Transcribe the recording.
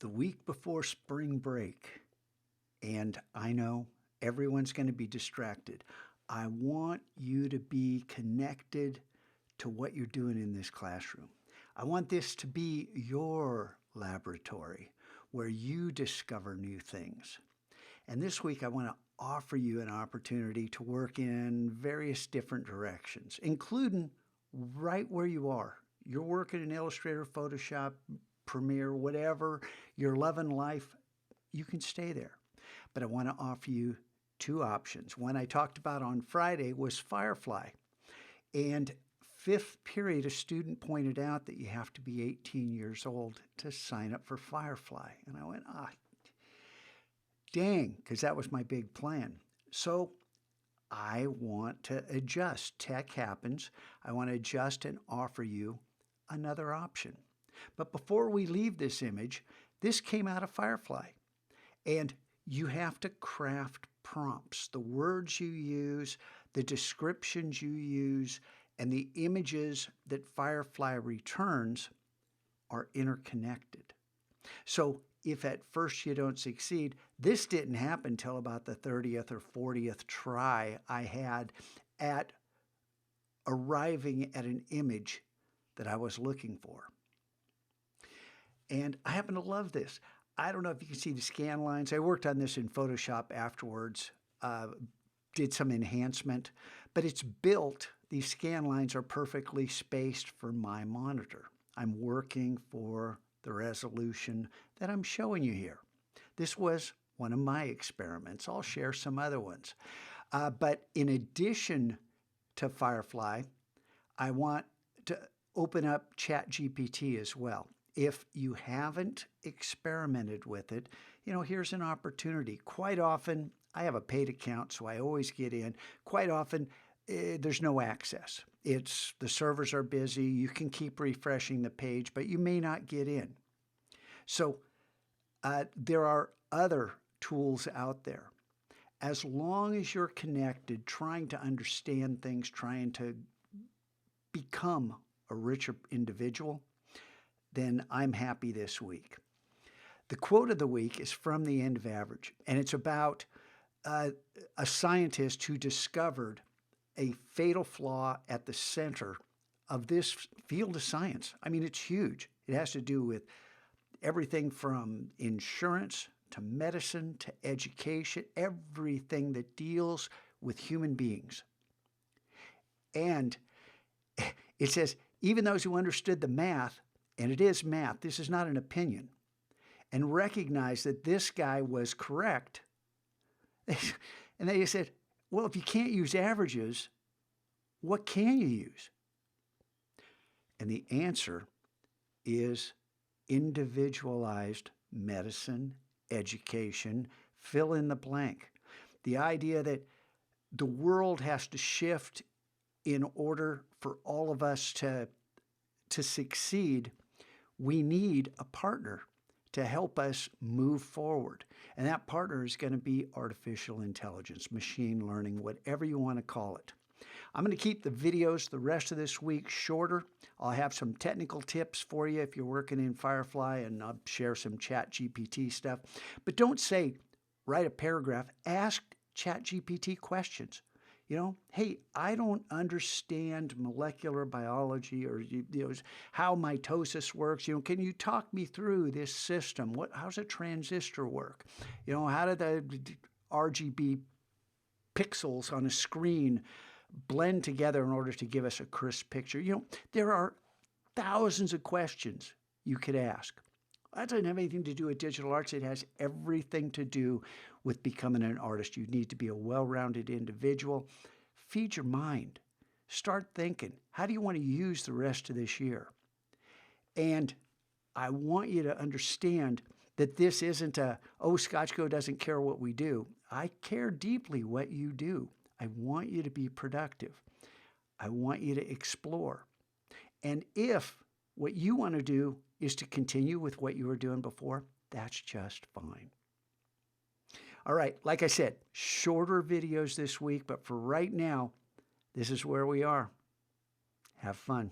the week before spring break, and I know everyone's going to be distracted. I want you to be connected to what you're doing in this classroom. I want this to be your laboratory where you discover new things. And this week, I want to offer you an opportunity to work in various different directions, including right where you are. You're working in Illustrator, Photoshop, Premiere, whatever, you're loving life, you can stay there. But I want to offer you two options. One I talked about on Friday was Firefly. And fifth period, a student pointed out that you have to be 18 years old to sign up for Firefly. And I went, dang, because that was my big plan. So I want to adjust. Tech happens. I want to adjust and offer you another option. But before we leave this image, this came out of Firefly. And you have to craft prompts. The words you use, the descriptions you use, and the images that Firefly returns are interconnected. So if at first you don't succeed, this didn't happen until about the 30th or 40th try I had at arriving at an image that I was looking for. And I happen to love this. I don't know if you can see the scan lines. I worked on this in Photoshop afterwards, did some enhancement, but it's built. These scan lines are perfectly spaced for my monitor. I'm working for the resolution that I'm showing you here. This was one of my experiments. I'll share some other ones. But in addition to Firefly, I want to open up ChatGPT as well. If you haven't experimented with it, here's an opportunity. Quite often, I have a paid account, so I always get in. Quite often, there's no access. The servers are busy. You can keep refreshing the page, but you may not get in. So there are other tools out there. As long as you're connected, trying to understand things, trying to become a richer individual, then I'm happy this week. The quote of the week is from The End of Average, and it's about a scientist who discovered a fatal flaw at the center of this field of science. I mean, it's huge. It has to do with everything from insurance to medicine to education, everything that deals with human beings. And it says, even those who understood the math, and it is math, this is not an opinion, and recognized that this guy was correct, and they said, well, if you can't use averages, what can you use? And the answer is individualized medicine, education, fill in the blank. The idea that the world has to shift in order for all of us to succeed. We need a partner to help us move forward. And that partner is going to be artificial intelligence, machine learning, whatever you want to call it. I'm going to keep the videos the rest of this week shorter. I'll have some technical tips for you if you're working in Firefly, and I'll share some ChatGPT stuff. But don't say, write a paragraph, ask ChatGPT questions. Hey, I don't understand molecular biology or how mitosis works. Can you talk me through this system? How's a transistor work? How do the RGB pixels on a screen blend together in order to give us a crisp picture? There are thousands of questions you could ask. That doesn't have anything to do with digital arts. It has everything to do with becoming an artist. You need to be a well-rounded individual. Feed your mind. Start thinking. How do you want to use the rest of this year? And I want you to understand that this isn't Scotchco doesn't care what we do. I care deeply what you do. I want you to be productive. I want you to explore. And if what you want to do is to continue with what you were doing before, that's just fine. All right, like I said, shorter videos this week, but for right now, this is where we are. Have fun.